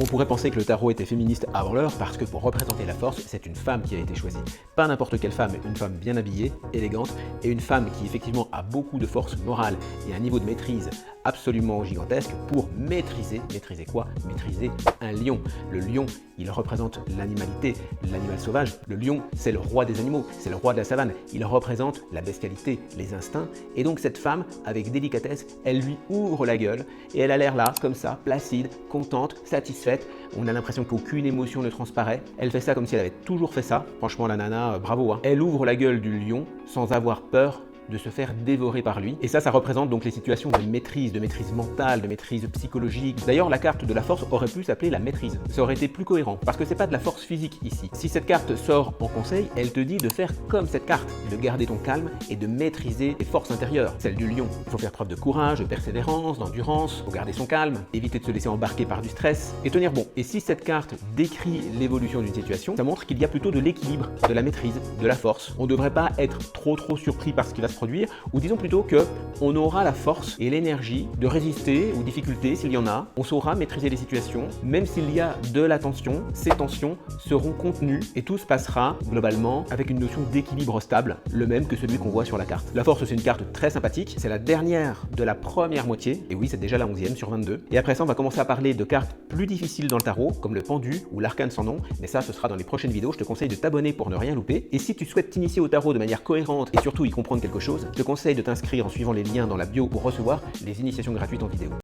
On pourrait penser que le tarot était féministe avant l'heure parce que pour représenter la force, c'est une femme qui a été choisie. Pas n'importe quelle femme, une femme bien habillée, élégante, et une femme qui effectivement a beaucoup de force morale et un niveau de maîtrise absolument gigantesque pour maîtriser quoi? Maîtriser un lion. Le lion, il représente l'animalité, l'animal sauvage. Le lion, c'est le roi des animaux, c'est le roi de la savane. Il représente la bestialité, les instincts. Et donc cette femme, avec délicatesse, elle lui ouvre la gueule et elle a l'air là, comme ça, placide, contente, satisfaite. On a l'impression qu'aucune émotion ne transparaît. Elle fait ça comme si elle avait toujours fait ça. Franchement, la nana, bravo, hein. Elle ouvre la gueule du lion sans avoir peur de se faire dévorer par lui. Et ça représente donc les situations de maîtrise mentale, de maîtrise psychologique. D'ailleurs, la carte de la force aurait pu s'appeler la maîtrise. Ça aurait été plus cohérent, parce que c'est pas de la force physique ici. Si cette carte sort en conseil, elle te dit de faire comme cette carte, de garder ton calme et de maîtriser tes forces intérieures, celle du lion. Il faut faire preuve de courage, de persévérance, d'endurance, faut garder son calme, éviter de se laisser embarquer par du stress et tenir bon. Et si cette carte décrit l'évolution d'une situation, ça montre qu'il y a plutôt de l'équilibre, de la maîtrise, de la force. On ne devrait pas être trop surpris par ce qui va se produire, ou disons plutôt que on aura la force et l'énergie de résister aux difficultés s'il y en a. On saura maîtriser les situations, même s'il y a de la tension, ces tensions seront contenues et tout se passera globalement avec une notion d'équilibre stable, le même que celui qu'on voit sur la carte. La force, c'est une carte très sympathique, c'est la dernière de la première moitié, et oui, c'est déjà la 11e sur 22. Et après ça, on va commencer à parler de cartes plus difficiles dans le tarot, comme le pendu ou l'arcane sans nom, mais ça, ce sera dans les prochaines vidéos. Je te conseille de t'abonner pour ne rien louper. Et si tu souhaites t'initier au tarot de manière cohérente et surtout y comprendre quelque chose, je te conseille de t'inscrire en suivant les liens dans la bio pour recevoir les initiations gratuites en vidéo.